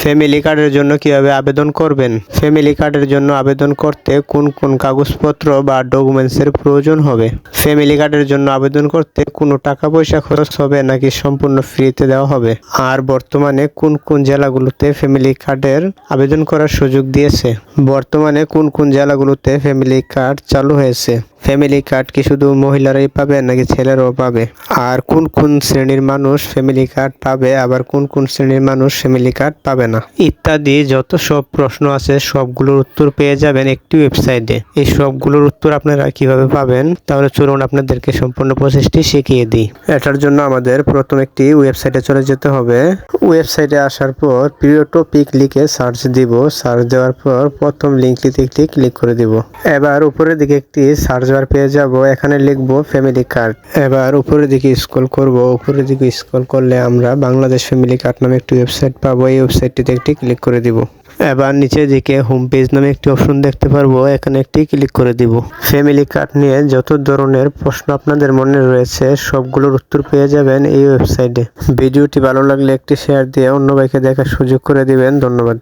Family কার্ডের জন্য কিভাবে আবেদন করবেন? ফ্যামিলি কার্ডের জন্য আবেদন করতে কোন কোন কাগজপত্র বা ডকুমেন্টসের প্রয়োজন হবে? ফ্যামিলি কার্ডের জন্য আবেদন করতে কোনো টাকা পয়সা খরচ হবে নাকি সম্পূর্ণ ফ্রিতে দেওয়া হবে? আর বর্তমানে কোন কোন জেলাগুলোতে ফ্যামিলি কার্ডের আবেদন করার সুযোগ দিয়েছে? বর্তমানে কোন কোন জেলাগুলোতে ফ্যামিলি কার্ড চালু হয়েছে? ফ্যামিলি কার্ড কি শুধু মহিলারাই পাবে নাকি ছেলেরাও পাবে? আর কোন কোন শ্রেণীর মানুষ ফ্যামিলি কার্ড পাবে, আবার কোন কোন শ্রেণীর মানুষ ফ্যামিলি কার্ড পাবে না, ইত্যাদি যত সব প্রশ্ন আছে সবগুলোর উত্তর পেয়ে যাবেন একটি ওয়েবসাইটে। এই সবগুলোর উত্তর আপনারা কিভাবে পাবেন তাহলে চলুন আপনাদেরকে সম্পূর্ণ প্রসেসটি শিখিয়ে দিই। এটার জন্য আমাদের প্রথম একটি ওয়েবসাইটে চলে যেতে হবে। ওয়েবসাইটে আসার পর প্রিয় টপিক লিখে সার্চ দিব। সার্চ দেওয়ার পর প্রথম লিঙ্কটিতে একটি ক্লিক করে দিব। এবার উপরের দিকে একটি সার্চ বার পেয়ে যাব, এখানে লিখব ফ্যামিলি কার্ড। এবার উপরের দিকে স্ক্রল করব। উপরের দিকে স্ক্রল করলে আমরা বাংলাদেশ ফ্যামিলি কার্ড নামে একটি ওয়েবসাইট পাবো। এই ওয়েবসাইটটিতে একটি ক্লিক করে দিব। এবার নিচের দিকে হোম পেজ নামে একটি অপশন দেখতে পারবো, এখানে একটি ক্লিক করে দিব। ফ্যামিলি কার্ড নিয়ে যত ধরনের প্রশ্ন আপনাদের মনে রয়েছে সবগুলোর উত্তর পেয়ে যাবেন এই ওয়েবসাইটে। ভিডিওটি ভালো লাগলে একটি শেয়ার দিয়ে অন্য ভাইকে দেখার সুযোগ করে দিবেন। ধন্যবাদ।